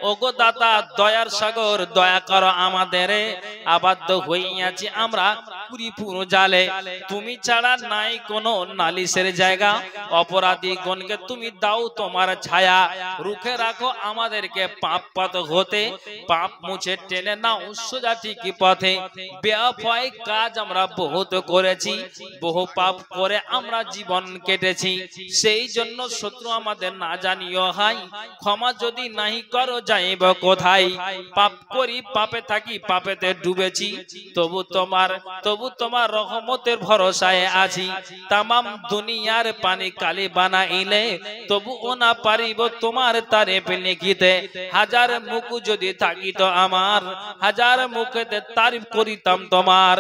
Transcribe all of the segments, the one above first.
ওগো দাতা দয়ার সাগর দয়া করো আমাদের আবদ্ধ হইয়াছি আমরা পরিপূর্ণ জালে তুমি ছাড়া নাই কোনো নালিশের জায়গা অপরাধী গণকে তুমি দাও তোমার ছায়া রুখে রাখো আমাদেরকে পাপ পথ হতে পাপ মুছে টেনে নাও সোজা ঠিকই পথে বেয়াফাই কাজ আমরা বহুত করেছি বহু পাপ করে আমরা জীবন কেটেছি সেই জন্য শত্রু আমাদের না জানিও হাই ক্ষমা যদি নাহি করো যাইব কোথায় পাপ করি পাপে থাকি পাপেতে ডুবেছি তবু তোমার রহমতের ভরসায় আছি তামাম দুনিয়ার পানি কালি বানাইলে তবু না পারিব তোমার তারিফ লিখিতে হাজার মুখ যদি থাকিত আমার হাজার মুখেতে তারিফ করিতাম তোমার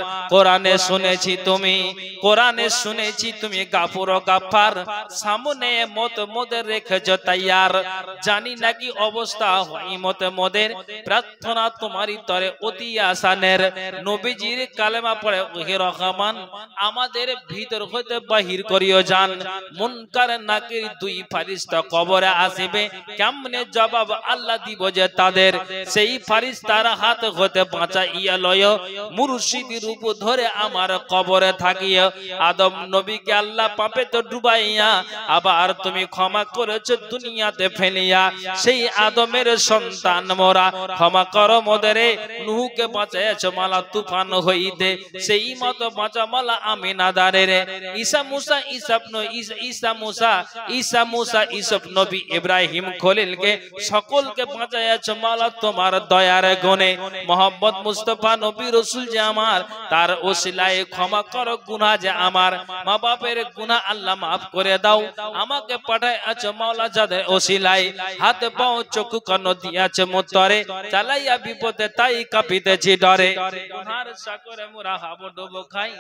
কোরআনে শুনেছি তুমি গাফুর ও গাফার সামনে মত মোদের রেখেছো তাইয়ার জানি নাকি অবস্থা হয় মত মোদের প্রার্থনা তোমারই তরে অতি আসানের নবীজির কালেমা পড়ে ওহে রহমান আমাদের ভিতর হতে বাহির করিও যান মুনকার নাকির দুই ফারিস্তা কবরে আসিবে কেমনে জবাব আল্লাহ দিব যে তাদের সেই ফারিস্তার হাত হতে বাঁচাইয়া লয় মুর্শিদি রূপ ধরে আমার কবরে থাকিয়া আদম নবীকে আল্লাহ পাপে তো ডুবাইয়া আবার তুমি ক্ষমা করেছো দুনিয়াতে ফেলিয়া সেই আদমের সন্তান মোরা ক্ষমা করো মোদেরে নূহকে বাঁচাইছো মালা তুফান হইতে সেই মতো বাঁচা মালা আমিনাদারে রে ঈসা মুসা ইসব নবী ইব্রাহিম খলিলকে সকলকে বাঁচাইছো মালা তোমার দয়ার গুণে মোহাম্মদ মুস্তাফা নবী রাসূল যে আমার তার ওসিলায় ক্ষমা করো গুনাহ যে আমার মা বাপের গুনাহ আল্লাহ maaf করে দাও আমাকে পাঠাইছো মাওলা যাদের ওসিলায় হাত পাও চোখ কান দিয়াছে মোতরে চালাইয়া বিপদে তাই কাঁপিতেছি ডরে গুনার সাগরে মোরা হাবুডুবু খাই